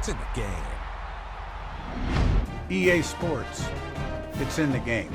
It's in the game. EA Sports. It's in the game.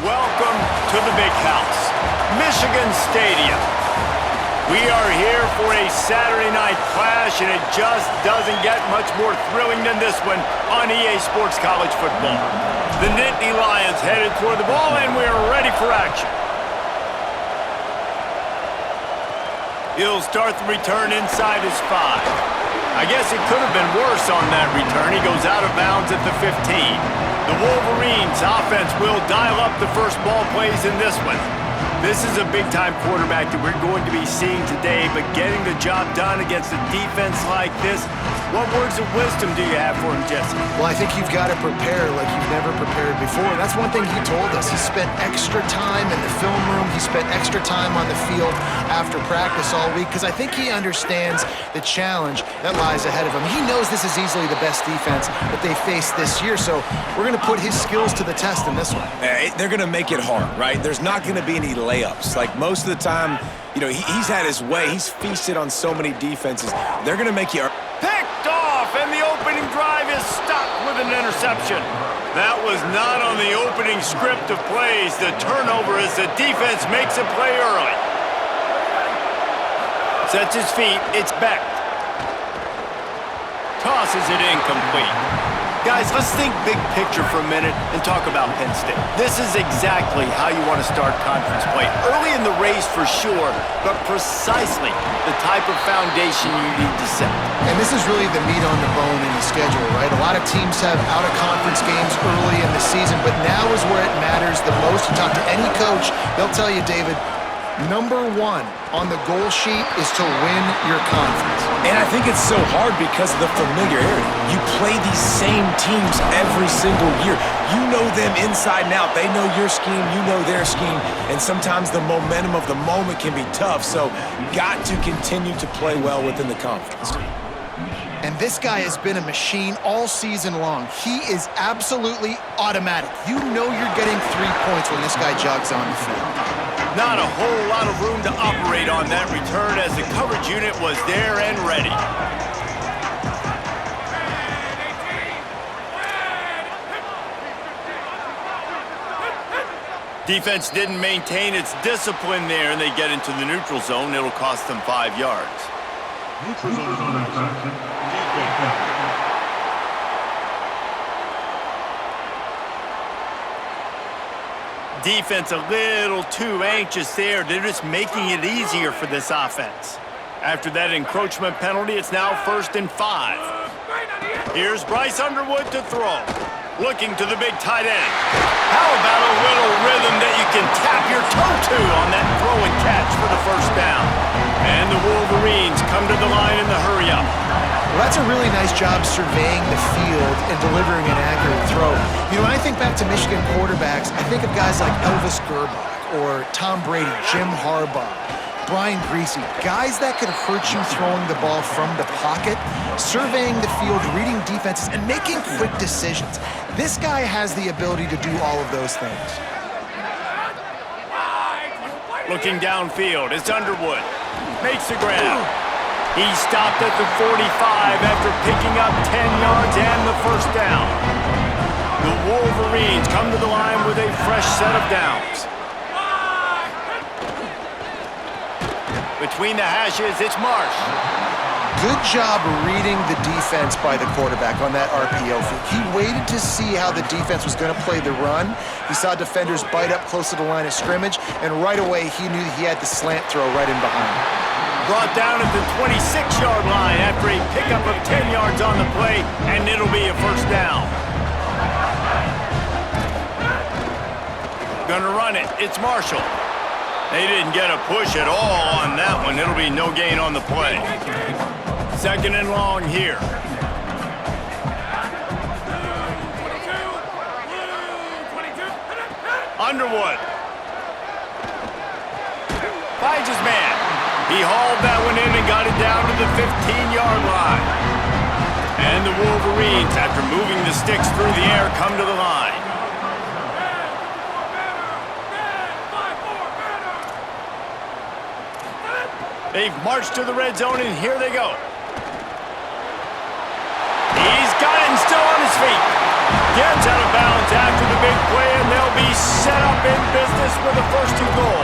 Welcome to the Big House, Michigan Stadium. We are here for a Saturday night clash, and it just doesn't get much more thrilling than this one on EA Sports College Football. The Nittany Lions headed toward the ball, and we are ready for action. He'll start the return inside his 5. I guess it could have been worse on that return. He goes out of bounds at the 15. The Wolverines' offense will dial up the first ball plays in this one. This is a big-time quarterback that we're going to be seeing today, but getting the job done against a defense like this, what words of wisdom do you have for him, Jesse? Well, I think you've got to prepare like you've never prepared before. That's one thing he told us. He spent extra time in the film room. He spent extra time on the field after practice all week because I think he understands the challenge that lies ahead of him. He knows this is easily the best defense that they faced this year, so we're going to put his skills to the test in this one. They're going to make it hard, right? There's not going to be any layups. Like most of the time, you know, he's had his way. He's feasted on so many defenses. They're going to make you... Picked off, and the opening drive is stopped with an interception. That was not on the opening script of plays. The turnover as the defense makes a play early. Sets his feet, it's Beck. Tosses it incomplete. Guys, let's think big picture for a minute and talk about Penn State. This is exactly how you want to start conference play. Early in the race for sure, but precisely the type of foundation you need to set. And this is really the meat on the bone in the schedule, right? A lot of teams have out-of-conference games early in the season, but now is where it matters the most. You talk to any coach, they'll tell you, David, Number one on the goal sheet is to win your conference. And I think it's so hard because of the familiarity. You play these same teams every single year. You know them inside and out. They know your scheme, you know their scheme, and sometimes the momentum of the moment can be tough, so got to continue to play well within the conference. And this guy has been a machine all season long. He is absolutely automatic. You know you're getting 3 points when this guy jogs on the field. Not a whole lot of room to operate on that return as the coverage unit was there and ready. Defense didn't maintain its discipline there, and they get into the neutral zone. It'll cost them 5 yards. Neutral zone infraction. Defense a little too anxious there. They're just making it easier for this offense. After that encroachment penalty, it's now 1st and 5. Here's Bryce Underwood to throw. Looking to the big tight end. How about a little rhythm that you can tap your toe to on that throw and catch for the 1st down? And the Wolverines come to the line in the hurry-up. Well, that's a really nice job surveying the field and delivering an accurate throw. You know, when I think back to Michigan quarterbacks, I think of guys like Elvis Gerbach or Tom Brady, Jim Harbaugh, Brian Griese, guys that could hurt you throwing the ball from the pocket, surveying the field, reading defenses, and making quick decisions. This guy has the ability to do all of those things. Looking downfield, it's Underwood. Makes the grab. He stopped at the 45 after picking up 10 yards and the 1st down. The Wolverines come to the line with a fresh set of downs. Between the hashes, it's Marsh. Good job reading the defense by the quarterback on that RPO. He waited to see how the defense was going to play the run. He saw defenders bite up close to the line of scrimmage, and right away he knew he had the slant throw right in behind him. Brought down at the 26-yard line after a pickup of 10 yards on the play, and it'll be a 1st down. Gonna run it. It's Marshall. They didn't get a push at all on that one. It'll be no gain on the play. 2nd and long here. Underwood. Finds his man. He hauled that one in and got it down to the 15-yard line. And the Wolverines, after moving the sticks through the air, come to the line. They've marched to the red zone, and here they go. He's got it and still on his feet. Gets out of bounds after the big play, and they'll be set up in business with a 1st and goal.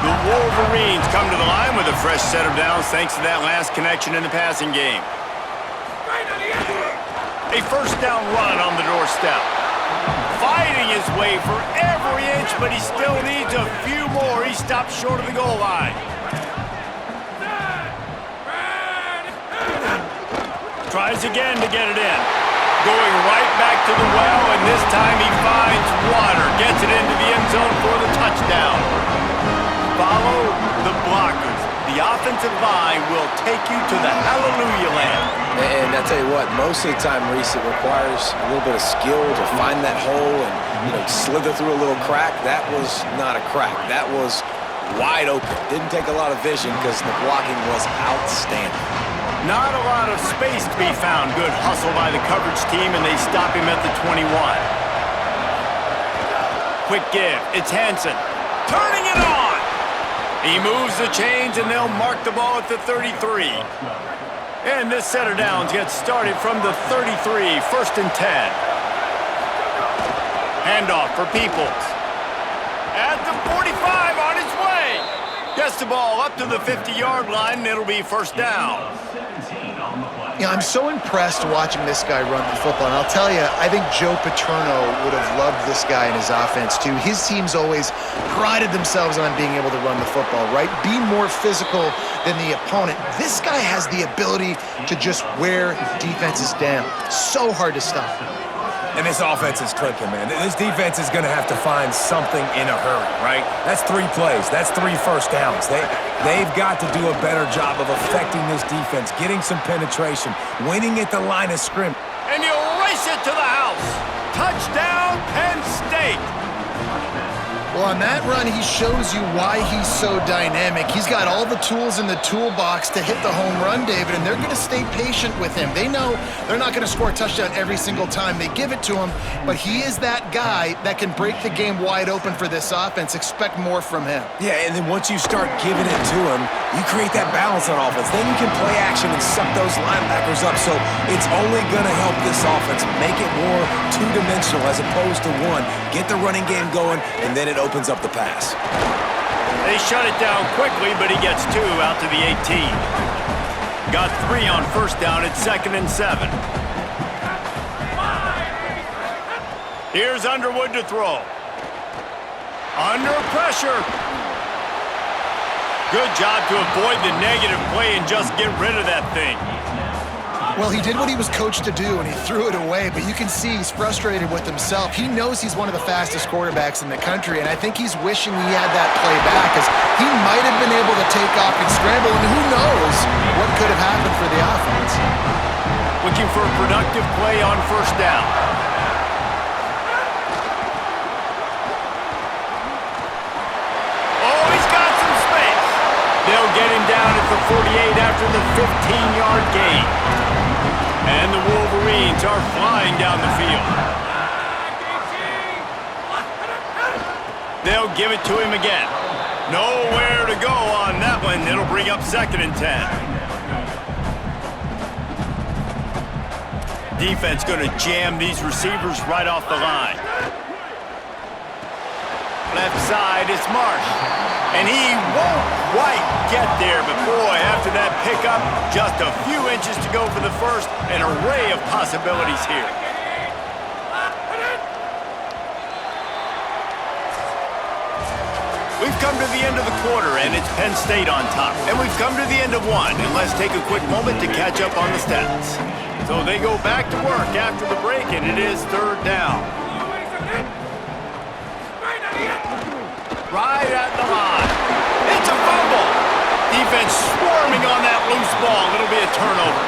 The Wolverines come to the line with a fresh set of downs thanks to that last connection in the passing game. A 1st down run on the doorstep. Fighting his way for every inch, but he still needs a few more. He stopped short of the goal line. Tries again to get it in. Going right back to the well, and this time he finds water. Gets it into the end zone for the touchdown. Follow the blockers. The offensive line will take you to the hallelujah land. And I tell you what, most of the time, Reese, it requires a little bit of skill to find that hole and, slither through a little crack. That was not a crack. That was wide open. Didn't take a lot of vision because the blocking was outstanding. Not a lot of space to be found. Good hustle by the coverage team, and they stop him at the 21. Quick give. It's Hansen. Turning it on! He moves the chains, and they'll mark the ball at the 33. And this set of downs gets started from the 33, 1st and 10. Handoff for Peoples. At the 45, on his way. Gets the ball up to the 50-yard line, and it'll be 1st down. Yeah, I'm so impressed watching this guy run the football. And I'll tell you, I think Joe Paterno would have loved this guy in his offense, too. His teams always prided themselves on being able to run the football, right? Be more physical than the opponent. This guy has the ability to just wear defenses down. So hard to stop. And this offense is clicking, man. This defense is going to have to find something in a hurry, right? That's 3 plays. That's 3 first downs. They've got to do a better job of affecting this defense, getting some penetration, winning at the line of scrimmage. And he'll race it to the house. Touchdown, Penn State. Well, on that run, he shows you why he's so dynamic. He's got all the tools in the toolbox to hit the home run, David, and they're going to stay patient with him. They know they're not going to score a touchdown every single time they give it to him, but he is that guy that can break the game wide open for this offense. Expect more from him. Yeah, and then once you start giving it to him, you create that balance on offense. Then you can play action and suck those linebackers up. So it's only going to help this offense make it more two-dimensional as opposed to one. Get the running game going, and then it opens up the pass. They shut it down quickly, but he gets 2 out to the 18. Got 3 on first down at 2nd and 7. Here's Underwood to throw. Under pressure. Good job to avoid the negative play and just get rid of that thing. Well, he did what he was coached to do, and he threw it away, but you can see he's frustrated with himself. He knows he's one of the fastest quarterbacks in the country, and I think he's wishing he had that play back, as he might have been able to take off and scramble, and who knows what could have happened for the offense. Looking for a productive play on first down. Oh, he's got some space. They'll get him down at the 48 after the 15-yard gain. And the Wolverines are flying down the field. They'll give it to him again. Nowhere to go on that one. It'll bring up 2nd and 10. Defense going to jam these receivers right off the line. Left side, it's Marsh. And he won't quite get there, but boy, after that pickup, just a few inches to go for the first, an array of possibilities here. We've come to the end of the quarter, and it's Penn State on top. And we've come to the end of one, and let's take a quick moment to catch up on the stats. So they go back to work after the break, and it is 3rd down. Right at the line. It's a fumble. Defense swarming on that loose ball. It'll be a turnover.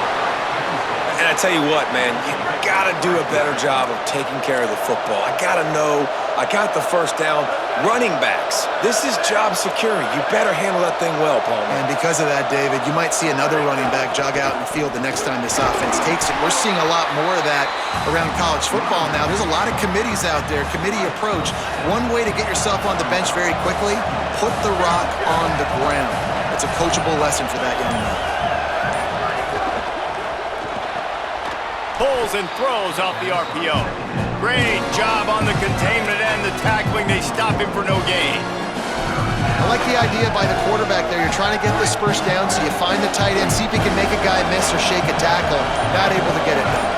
And I tell you what, man, you got to do a better job of taking care of the football. I got to know I got the first down. Running backs, this is job security. You better handle that thing well, Paul. And because of that, David, you might see another running back jog out in the field the next time this offense takes it. We're seeing a lot more of that around college football now. There's a lot of committees out there, committee approach. One way to get yourself on the bench very quickly, put the rock on the ground. It's a coachable lesson for that young man. Pulls and throws off the RPO. Great job on the containment and the tackling. They stop him for no gain. I like the idea by the quarterback there. You're trying to get this first down, so you find the tight end, see if he can make a guy miss or shake a tackle. Not able to get it done.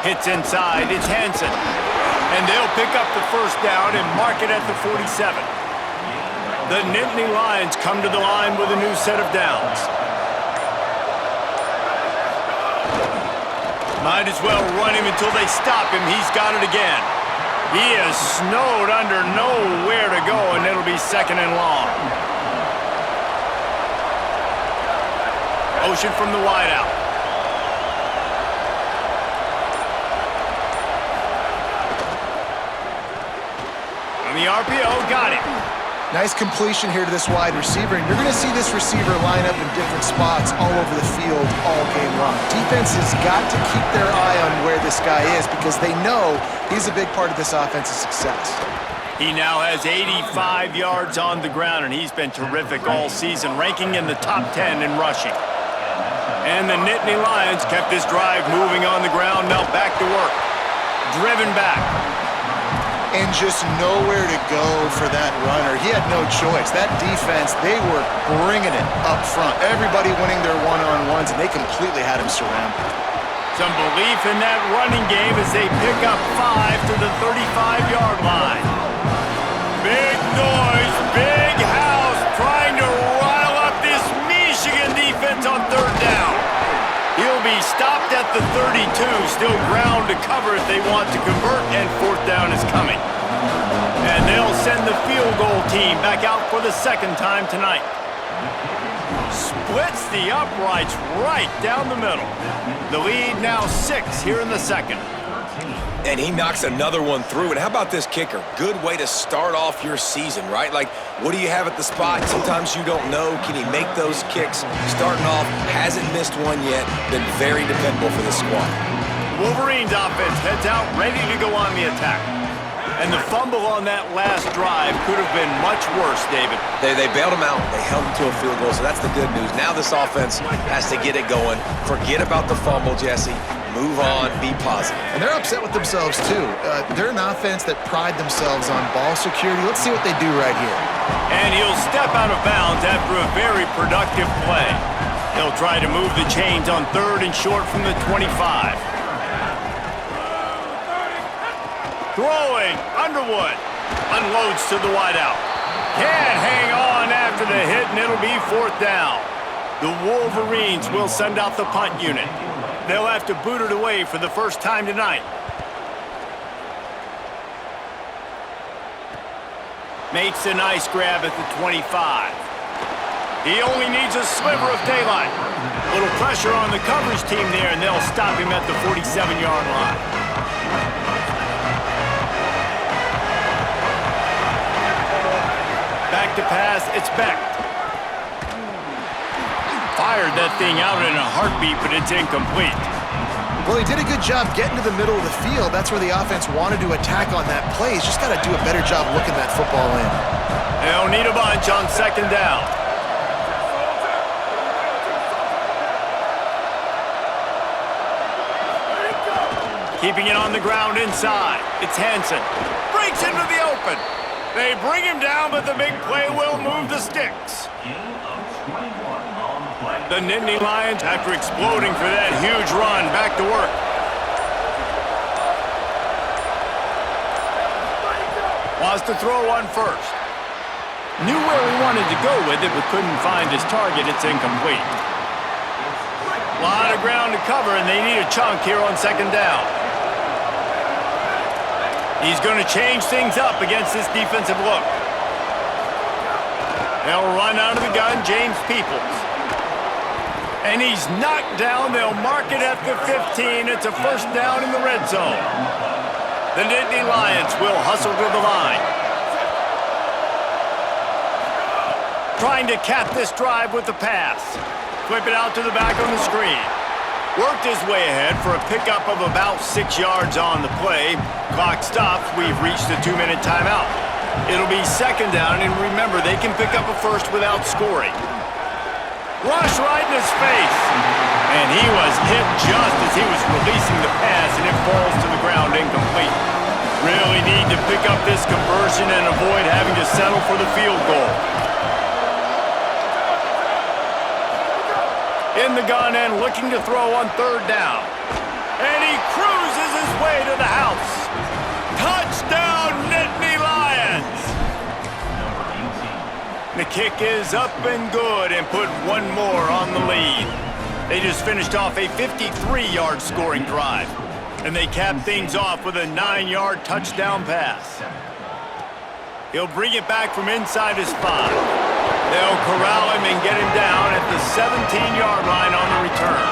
Hits inside. It's Hansen. And they'll pick up the first down and mark it at the 47. The Nittany Lions come to the line with a new set of downs. Might as well run him until they stop him. He's got it again. He is snowed under, nowhere to go, and it'll be 2nd and long. Motion from the wideout. On the RPO, got it. Nice completion here to this wide receiver, and you're going to see this receiver line up in different spots all over the field all game long. Defense has got to keep their eye on where this guy is because they know he's a big part of this offense's success. He now has 85 yards on the ground, and he's been terrific all season, ranking in the top 10 in rushing. And the Nittany Lions kept this drive moving on the ground, now back to work. Driven back. And just nowhere to go for that runner. He had no choice. That defense, they were bringing it up front. Everybody winning their one-on-ones, and they completely had him surrounded. Some belief in that running game as they pick up 5 to the 35-yard line. Big noise, big house, trying to rile up this Michigan defense on 3rd down. He'll be stopped at the 32. Still ground to cover if they want to convert, and fourth down is coming. And they'll send the field goal team back out for the second time tonight. Splits the uprights right down the middle. The lead now 6 here in the second. And he knocks another one through. And how about this kicker? Good way to start off your season, right? Like, what do you have at the spot? Sometimes you don't know. Can he make those kicks? Starting off, hasn't missed one yet. Been very dependable for this squad. Wolverines offense heads out, ready to go on the attack. And the fumble on that last drive could have been much worse, David. They bailed him out. They held him to a field goal, so that's the good news. Now this offense has to get it going. Forget about the fumble, Jesse. Move on, be positive. And they're upset with themselves, too. They're an offense that pride themselves on ball security. Let's see what they do right here. And he'll step out of bounds after a very productive play. They'll try to move the chains on 3rd and short from the 25. Throwing, Underwood. Unloads to the wideout. Can't hang on after the hit, and it'll be 4th down. The Wolverines will send out the punt unit. They'll have to boot it away for the first time tonight. Makes a nice grab at the 25. He only needs a sliver of daylight. A little pressure on the coverage team there, and they'll stop him at the 47-yard line. Back to pass, it's Beck. Fired that thing out in a heartbeat, but it's incomplete. Well, he did a good job getting to the middle of the field. That's where the offense wanted to attack on that play. He's just got to do a better job looking that football in. They'll need a bunch on 2nd down. Keeping it on the ground inside. It's Hansen. Breaks into the open. They bring him down, but the big play will move the sticks. The Nittany Lions, after exploding for that huge run, back to work. Wants to throw on 1st. Knew where he wanted to go with it, but couldn't find his target. It's incomplete. A lot of ground to cover, and they need a chunk here on 2nd down. He's going to change things up against this defensive look. They'll run out of the gun, James Peoples. And he's knocked down. They'll mark it at the 15. It's a 1st down in the red zone. The Nittany Lions will hustle to the line. Trying to cap this drive with the pass. Flip it out to the back on the screen. Worked his way ahead for a pickup of about 6 yards on the play. Clock stops. We've reached the 2-minute timeout. It'll be 2nd down, and remember, they can pick up a first without scoring. Rush right in his face. And he was hit just as he was releasing the pass, and it falls to the ground incomplete. Really need to pick up this conversion and avoid having to settle for the field goal. In the gun and looking to throw on 3rd down. And he cruises his way to the house. Touchdown, Nittany Lions! The kick is up and good and put one more on the lead. They just finished off a 53-yard scoring drive. And they cap things off with a 9-yard touchdown pass. He'll bring it back from inside his 5. They'll corral him and get him down at the 17-yard line on the return.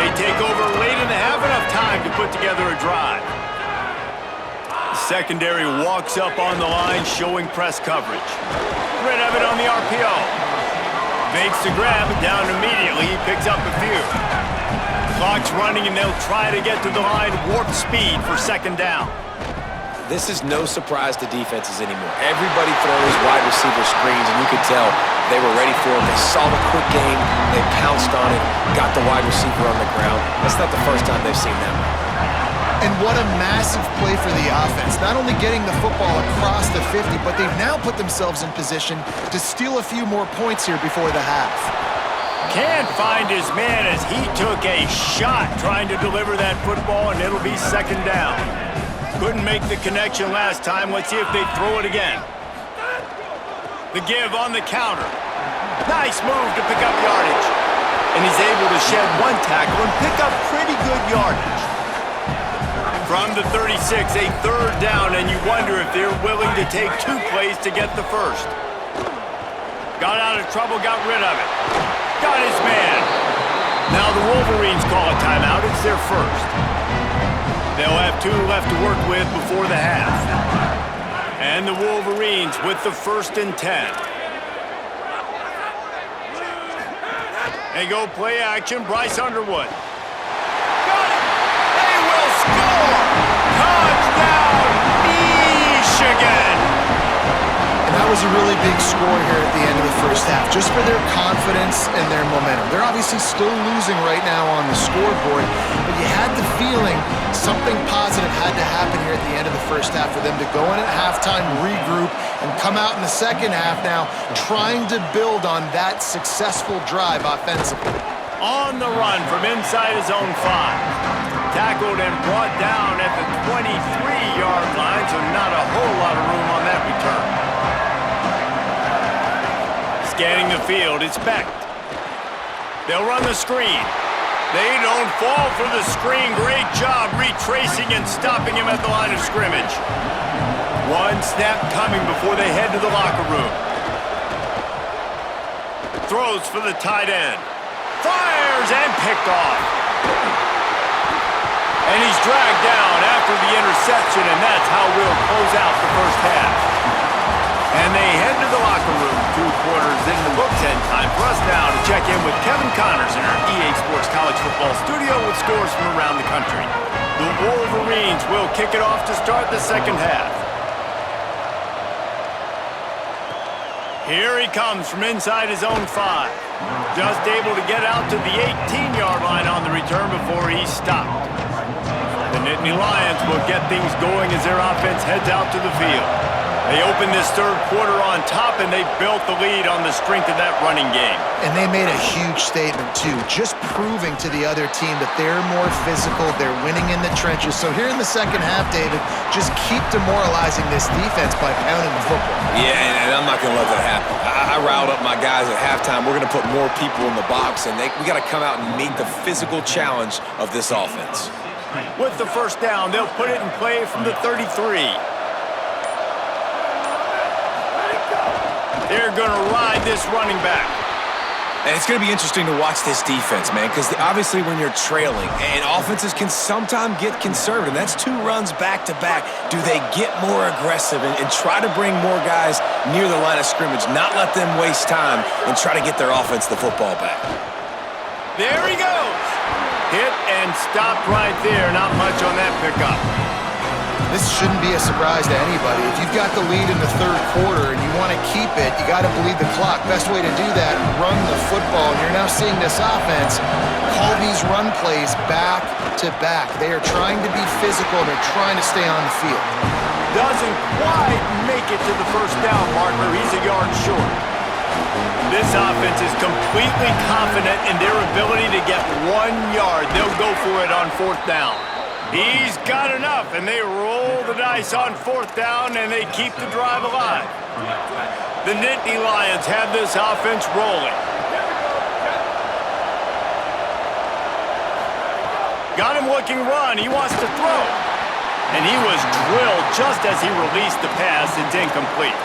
They take over late and they have enough time to put together a drive. The secondary walks up on the line, showing press coverage. Red Evan on the RPO. Makes the grab, down immediately. He picks up a few. Clock's running, and they'll try to get to the line warp speed for 2nd down. This is no surprise to defenses anymore. Everybody throws wide receiver screens, and you could tell they were ready for it. They saw the quick game, they pounced on it, got the wide receiver on the ground. That's not the first time they've seen that. And what a massive play for the offense. Not only getting the football across the 50, but they've now put themselves in position to steal a few more points here before the half. Can't find his man as he took a shot trying to deliver that football, and it'll be 2nd down. Couldn't make the connection last time. Let's see if they throw it again. The give on the counter. Nice move to pick up yardage. and he's able to shed one tackle and pick up pretty good yardage. From the 36, a third down, and you wonder if they're willing to take 2 plays to get the first. Got out of trouble, got rid of it. Got his man. Now the Wolverines call a timeout. It's their first. They'll have 2 left to work with before the half. And the Wolverines with the 1st and 10. They go play action. Bryce Underwood. Got it! They will score! Touchdown, Michigan! And that was a really big score here at the end of the first half, just for their confidence and their momentum. They're obviously still losing right now on the scoreboard, but you had the feeling something positive had to happen here at the end of the first half for them to go in at halftime, regroup, and come out in the second half now trying to build on that successful drive offensively. On the run from inside his own 5. Tackled and brought down at the 23-yard line, so not a whole lot of room on that return. Scanning the field, it's Beck. They'll run the screen. They don't fall for the screen. Great job retracing and stopping him at the line of scrimmage. One snap coming before they head to the locker room. Throws for the tight end. Fires and picked off. And he's dragged down after the interception, and that's how we'll close out the first half. And they head to the locker room, 2 quarters in the books, and time for us now to check in with Kevin Connors in our EA Sports College Football studio with scores from around the country. The Wolverines will kick it off to start the second half. Here he comes from inside his own 5. Just able to get out to the 18-yard line on the return before he's stopped. The Nittany Lions will get things going as their offense heads out to the field. They opened this third quarter on top, and they built the lead on the strength of that running game. And they made a huge statement, too, just proving to the other team that they're more physical, they're winning in the trenches. So here in the second half, David, just keep demoralizing this defense by pounding the football. Yeah, and I'm not going to let that happen. I riled up my guys at halftime. We're going to put more people in the box, and we got to come out and meet the physical challenge of this offense. With the first down, they'll put it in play from the 33. They're going to ride this running back. And it's going to be interesting to watch this defense, man, because obviously when you're trailing, and offenses can sometimes get conservative. That's 2 runs back-to-back. Do they get more aggressive and try to bring more guys near the line of scrimmage, not let them waste time, and try to get their offense the football back? There he goes. Hit and stopped right there. Not much on that pickup. This shouldn't be a surprise to anybody. If you've got the lead in the third quarter and you want to keep it, you got to bleed the clock. Best way to do that, run the football. And you're now seeing this offense call these run plays back to back. They are trying to be physical, and they're trying to stay on the field. Doesn't quite make it to the first down marker. He's a yard short. This offense is completely confident in their ability to get 1 yard. They'll go for it on 4th down. He's got enough, and they roll the dice on 4th down, and they keep the drive alive. The Nittany Lions have this offense rolling. Got him looking run. He wants to throw. And he was drilled just as he released the pass. It's incomplete.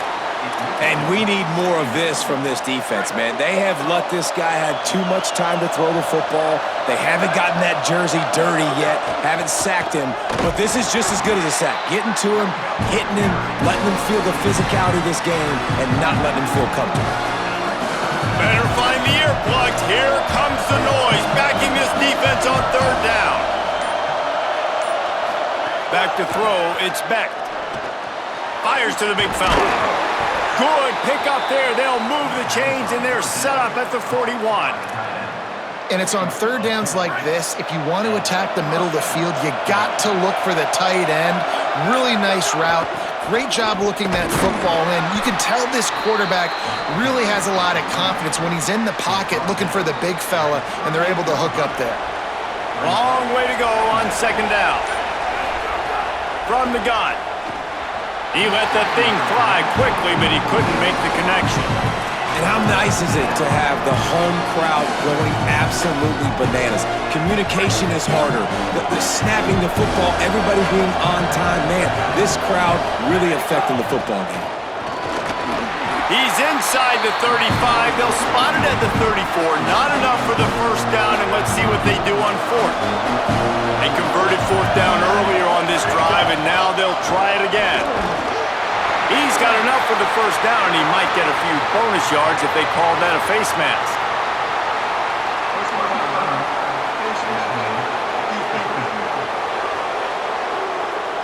And we need more of this from this defense, man. They have let this guy have too much time to throw the football. They haven't gotten that jersey dirty yet, haven't sacked him. But this is just as good as a sack. Getting to him, hitting him, letting him feel the physicality of this game, and not letting him feel comfortable. Better find the earplugs. Here comes the noise, backing this defense on 3rd down. Back to throw, it's Beck. Fires to the big fella. Good pick up there. They'll move the chains, and they're set up at the 41. And it's on 3rd downs like this. If you want to attack the middle of the field, you got to look for the tight end. Really nice route. Great job looking that football in. You can tell this quarterback really has a lot of confidence when he's in the pocket looking for the big fella, and they're able to hook up there. Long way to go on 2nd down. From the gun. He let that thing fly quickly, but he couldn't make the connection. And And how nice is it to have the home crowd going absolutely bananas? Communication is harder. The snapping the football, everybody being on time. Man, this crowd really affecting the football game. He's inside the 35. They'll spot it at the 34. Not enough for the first down, and let's see what they do on fourth. They converted fourth down earlier on this drive, and now they'll try it again. He's got enough for the first down, and he might get a few bonus yards if they call that a face mask.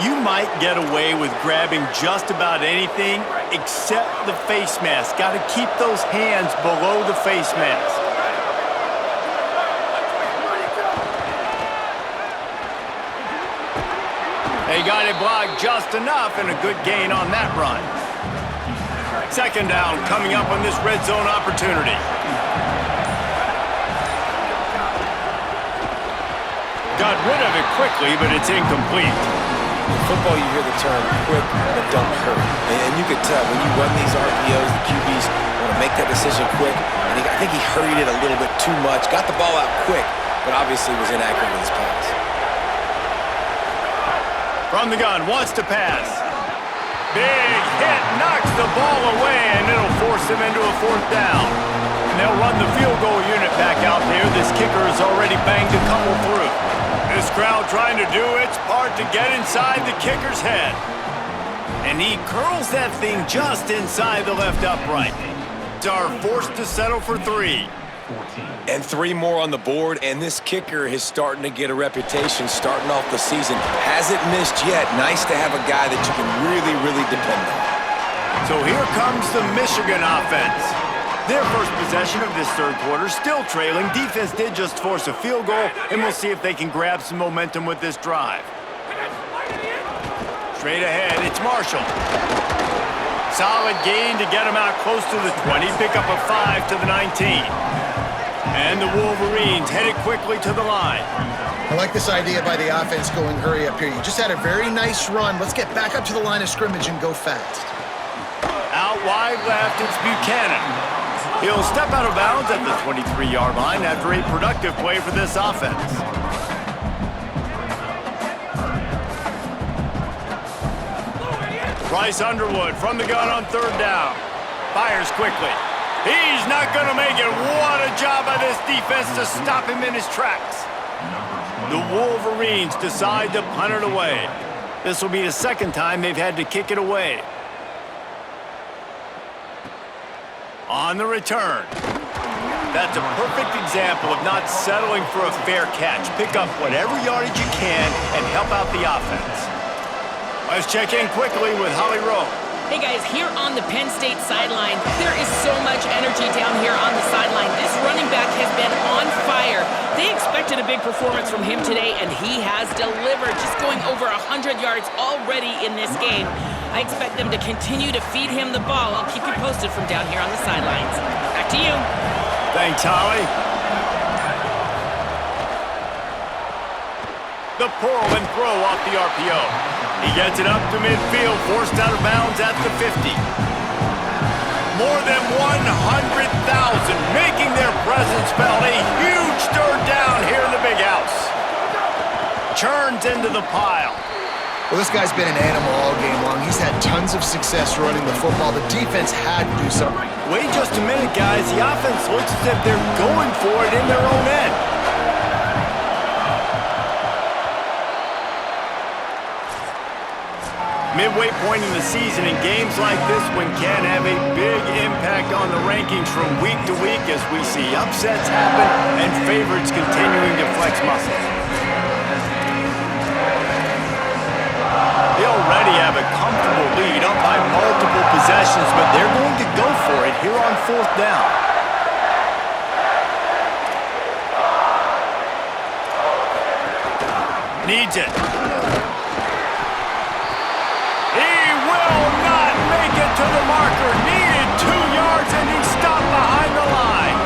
You might get away with grabbing just about anything except the face mask. Got to keep those hands below the face mask. They got it blocked just enough and a good gain on that run. Second down coming up on this red zone opportunity. Got rid of it quickly, but it's incomplete. In football, you hear the term quick but don't hurry. And you could tell when you run these RPOs, the QBs want to make that decision quick. And I think he hurried it a little bit too much. Got the ball out quick, but obviously was inaccurate with his pass. From the gun, wants to pass. Big hit, knocks the ball away, and it'll force him into a fourth down. And they'll run the field goal unit back out there. This kicker has already banged a couple through. This crowd trying to do its part to get inside the kicker's head. And he curls that thing just inside the left upright. Are forced to settle for 3. And 3 more on the board, and this kicker is starting to get a reputation starting off the season. Hasn't missed yet. Nice to have a guy that you can really, really depend on. So here comes the Michigan offense. Their first possession of this third quarter, still trailing. Defense did just force a field goal, and we'll see if they can grab some momentum with this drive. Straight ahead, it's Marshall. Solid gain to get him out close to the 20, pick up a 5 to the 19. And the Wolverines headed quickly to the line. I like this idea by the offense going hurry up here. You just had a very nice run. Let's get back up to the line of scrimmage and go fast. Out wide left, it's Buchanan. He'll step out of bounds at the 23-yard line after a productive play for this offense. Bryce Underwood from the gun on third down. Fires quickly. He's not going to make it. What a job by this defense to stop him in his tracks. The Wolverines decide to punt it away. This will be the second time they've had to kick it away. On the return. That's a perfect example of not settling for a fair catch. Pick up whatever yardage you can and help out the offense. Let's check in quickly with Holly Rowe. Hey guys, here on the Penn State sideline, there is so much energy down here on the sideline. This running back has been on fire. They expected a big performance from him today, and he has delivered, just going over 100 yards already in this game. I expect them to continue to feed him the ball. I'll keep you posted from down here on the sidelines. Back to you. Thanks, Holly. The pull and throw off the RPO. He gets it up to midfield, forced out of bounds at the 50. More than 100,000 making their presence felt. A huge third down here in the big house. Churns into the pile. Well, this guy's been an animal all game long. He's had tons of success running the football. The defense had to do something. Wait just a minute, guys. The offense looks as if they're going for it in their own end. Midway point in the season, and games like this one can have a big impact on the rankings from week to week as we see upsets happen and favorites continuing to flex muscles. They already have a comfortable lead up by multiple possessions, but they're going to go for it here on fourth down. Needs it. To the marker, needed 2 yards, and he stopped behind the line.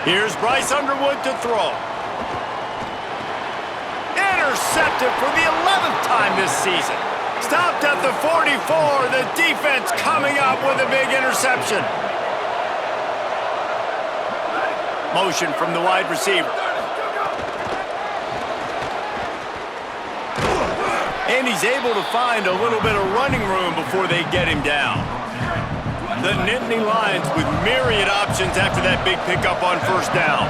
Here's Bryce Underwood to throw. Intercepted for the 11th time this season. Stopped at the 44. The defense coming up with a big interception. Motion from the wide receiver. And he's able to find a little bit of running room before they get him down. The Nittany Lions with myriad options after that big pickup on first down.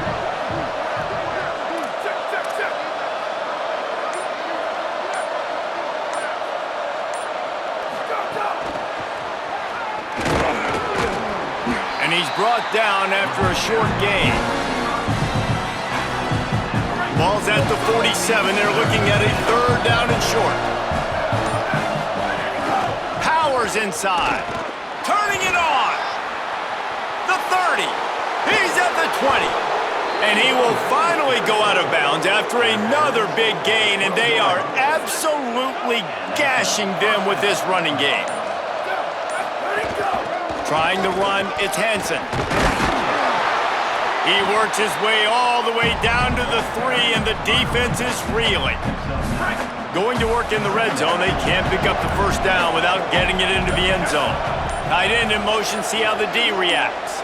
And he's brought down after a short gain. Ball's at the 47. They're looking at a third down and short. Powers inside. Turning it on. The 30. He's at the 20. And he will finally go out of bounds after another big gain, and they are absolutely gashing them with this running game. Trying to run, it's Hansen. He works his way all the way down to the 3, and the defense is reeling. Going to work in the red zone, they can't pick up the first down without getting it into the end zone. Tight end in motion, see how the D reacts.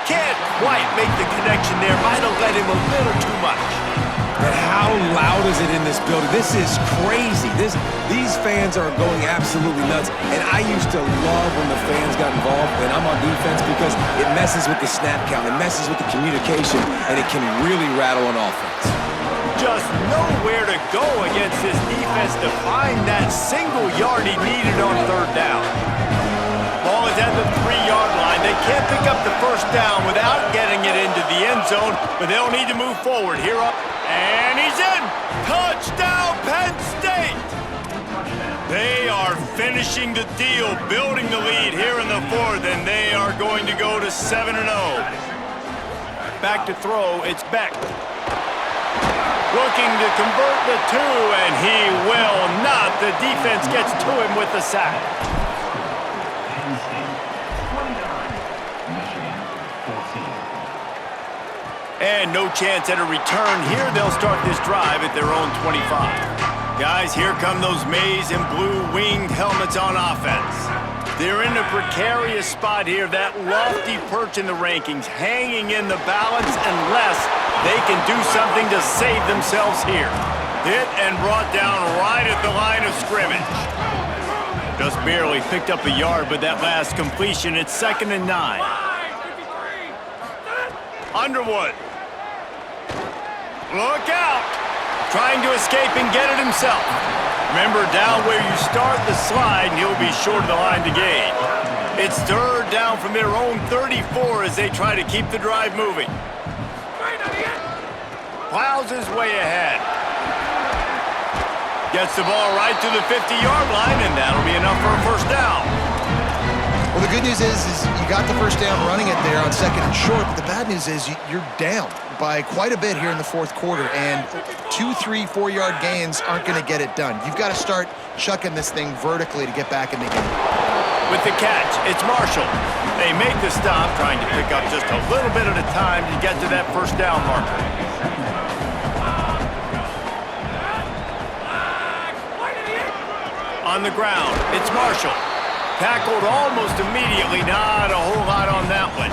Can't quite make the connection there. Might have let him a little too much. But how loud is it in this building? This is crazy. These fans are going absolutely nuts. And I used to love when the fans got involved, and I'm on defense because it messes with the snap count, it messes with the communication, and it can really rattle an offense. Just nowhere to go against this defense to find that single yard he needed on third down. Ball is at the 3-yard line. They can't pick up the first down without getting it into the end zone, but they'll need to move forward here up. And he's in! Touchdown, Penn State! They are finishing the deal, building the lead here in the 4th, and they are going to go to 7-0. Back to throw, it's Beck. Looking to convert the 2, and he will not. The defense gets to him with the sack. And no chance at a return here. They'll start this drive at their own 25. Guys, here come those maize and blue winged helmets on offense. They're in a precarious spot here, that lofty perch in the rankings, hanging in the balance unless they can do something to save themselves here. Hit and brought down right at the line of scrimmage. Just barely picked up a yard, but that last completion, it's 2nd and 9. Underwood. Look out! Trying to escape and get it himself. Remember, down where you start the slide, and he'll be short of the line to gain. It's third down from their own 34 as they try to keep the drive moving. Plows his way ahead. Gets the ball right to the 50-yard line, and that'll be enough for a first down. Well, the good news is you got the first down running it there on 2nd and short, but the bad news is you're down by quite a bit here in the 4th quarter, and 2, 3, 4-yard gains aren't going to get it done. You've got to start chucking this thing vertically to get back in the game. With the catch, it's Marshall. They make the stop, trying to pick up just a little bit at a time to get to that first down marker. On the ground, it's Marshall. Tackled almost immediately, not a whole lot on that one.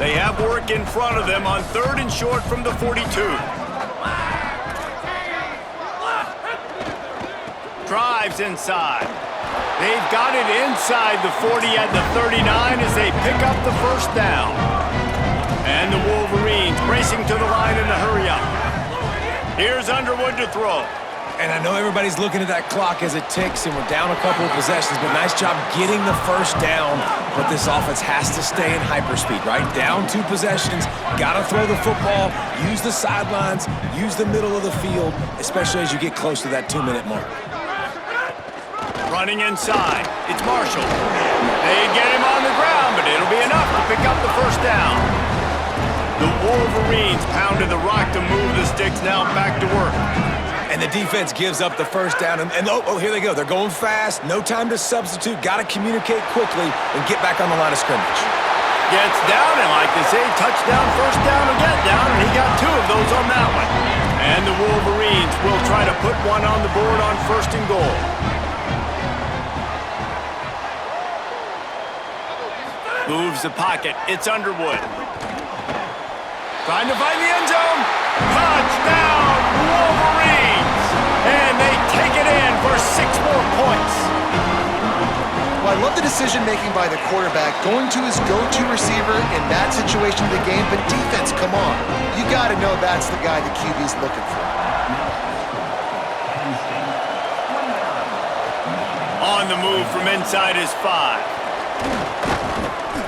They have work in front of them on 3rd and short from the 42. Drives inside. They've got it inside the 40 at the 39 as they pick up the first down. And the Wolverines racing to the line in a hurry up. Here's Underwood to throw. And I know everybody's looking at that clock as it ticks, and we're down a couple of possessions, but nice job getting the first down. But this offense has to stay in hyperspeed, right? Down 2 possessions, got to throw the football, use the sidelines, use the middle of the field, especially as you get close to that 2-minute mark. Running inside, it's Marshall. They get him on the ground, but it'll be enough to pick up the first down. The Wolverines pounded the rock to move the sticks, now back to work. And the defense gives up the first down, and oh, here they go. They're going fast, no time to substitute, got to communicate quickly and get back on the line of scrimmage. Gets down, and like they say, touchdown, first down, or get down, and he got 2 of those on that one. And the Wolverines will try to put one on the board on 1st and goal. Moves the pocket. It's Underwood. Trying to find the end zone. Touchdown, Wolverines! And they take it in for 6 more points. Well, I love the decision-making by the quarterback, going to his go-to receiver in that situation of the game, but defense, come on. You got to know that's the guy the QB's looking for. On the move from inside his 5.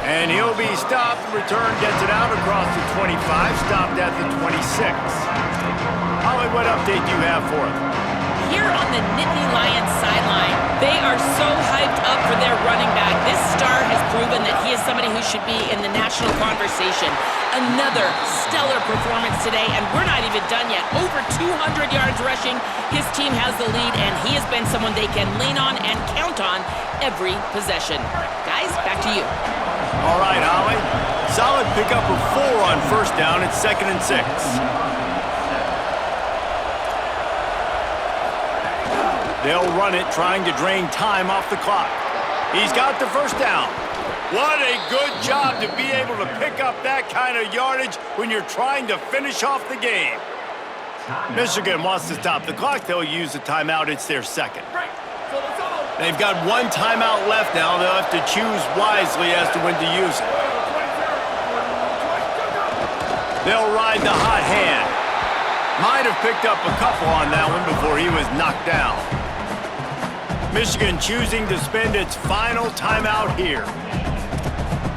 And he'll be stopped. Return gets it out across the 25, stopped at the 26. Holly, what update do you have for us? Here on the Nittany Lions sideline, they are so hyped up for their running back. This star has proven that he is somebody who should be in the national conversation. Another stellar performance today, and we're not even done yet. Over 200 yards rushing. His team has the lead, and he has been someone they can lean on and count on every possession. Guys, back to you. All right, Holly. Solid pickup of 4 on 1st down. It's 2nd and 6. They'll run it, trying to drain time off the clock. He's got the 1st down. What a good job to be able to pick up that kind of yardage when you're trying to finish off the game. Michigan wants to stop the clock. They'll use a timeout. It's their 2nd. They've got 1 timeout left now. They'll have to choose wisely as to when to use it. They'll ride the hot hand. Might have picked up a couple on that one before he was knocked down. Michigan choosing to spend its final timeout here.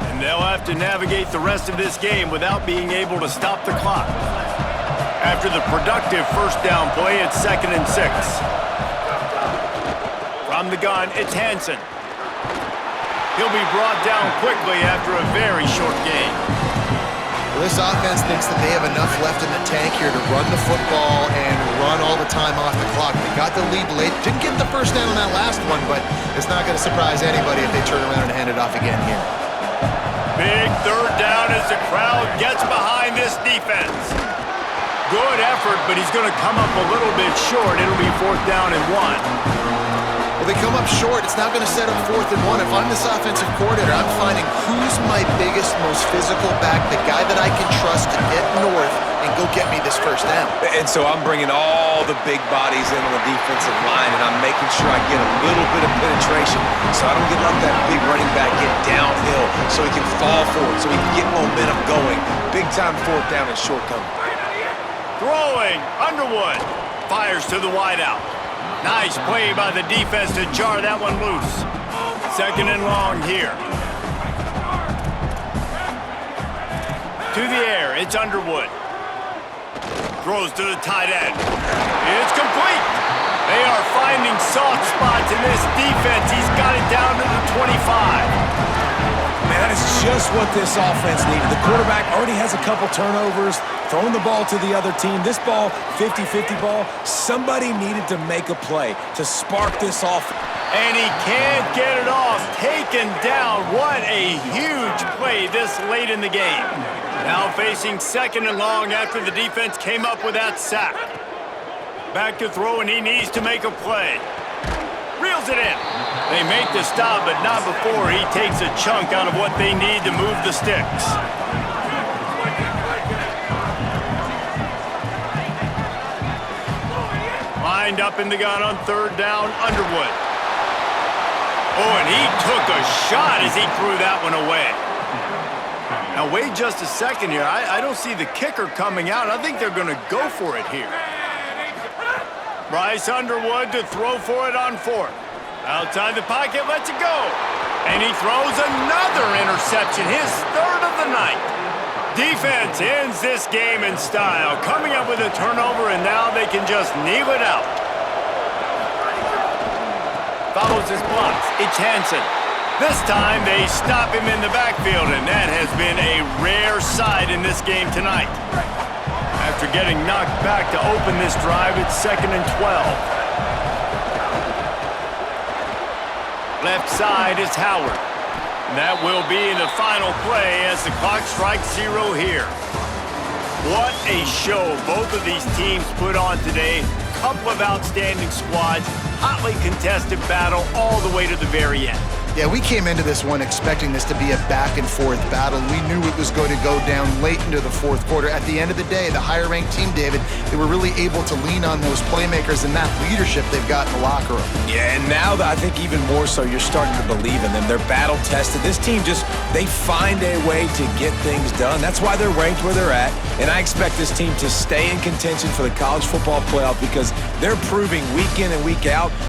And they'll have to navigate the rest of this game without being able to stop the clock. After the productive 1st down play, it's 2nd and 6. From the gun, it's Hansen. He'll be brought down quickly after a very short game. Well, this offense thinks that they have enough left in the tank here to run the football and run all the time off the clock. They got the lead late. Didn't get the 1st down on that last one, but it's not going to surprise anybody if they turn around and hand it off again here. Big 3rd down as the crowd gets behind this defense. Good effort, but he's going to come up a little bit short. It'll be 4th down and 1. Well, they come up short. It's now going to set up 4th and 1. If I'm this offensive coordinator, I'm finding who's my biggest, most physical back, the guy that I can trust to get north and go get me this 1st down. And so I'm bringing all the big bodies in on the defensive line, and I'm making sure I get a little bit of penetration so I don't get let that big running back get downhill so he can fall forward, so he can get momentum going. Big time 4th down and short coming. Throwing, Underwood fires to the wideout. Nice play by the defense to jar that one loose. 2nd and long here. To the air, it's Underwood. Throws to the tight end. It's complete. They are finding soft spots in this defense. He's got it down to the 25. Man, that is just what this offense needed. The quarterback already has a couple turnovers, throwing the ball to the other team. This ball, 50-50 ball, somebody needed to make a play to spark this off. And he can't get it off. Taken down. What a huge play this late in the game. Now facing 2nd and long after the defense came up with that sack. Back to throw, and he needs to make a play. Reels it in. They make the stop, but not before he takes a chunk out of what they need to move the sticks. Lined up in the gun on 3rd down, Underwood. Oh, and he took a shot as he threw that one away. Now, wait just a second here. I don't see the kicker coming out. I think they're going to go for it here. Bryce Underwood to throw for it on 4th. Outside the pocket, lets it go. And he throws another interception, his 3rd of the night. Defense ends this game in style, coming up with a turnover, and now they can just kneel it out. Follows his blocks. It's Hansen. This time they stop him in the backfield, and that has been a rare sight in this game tonight. After getting knocked back to open this drive, it's 2nd and 12. Left side is Howard. And that will be the final play as the clock strikes 0 here. What a show both of these teams put on today. Couple of outstanding squads, hotly contested battle all the way to the very end. Yeah, we came into this one expecting this to be a back-and-forth battle. We knew it was going to go down late into the fourth quarter. At the end of the day, the higher-ranked team, David, they were really able to lean on those playmakers and that leadership they've got in the locker room. Yeah, and now I think even more so, you're starting to believe in them. They're battle-tested. This team they find a way to get things done. That's why they're ranked where they're at. And I expect this team to stay in contention for the college football playoff because they're proving week in and week out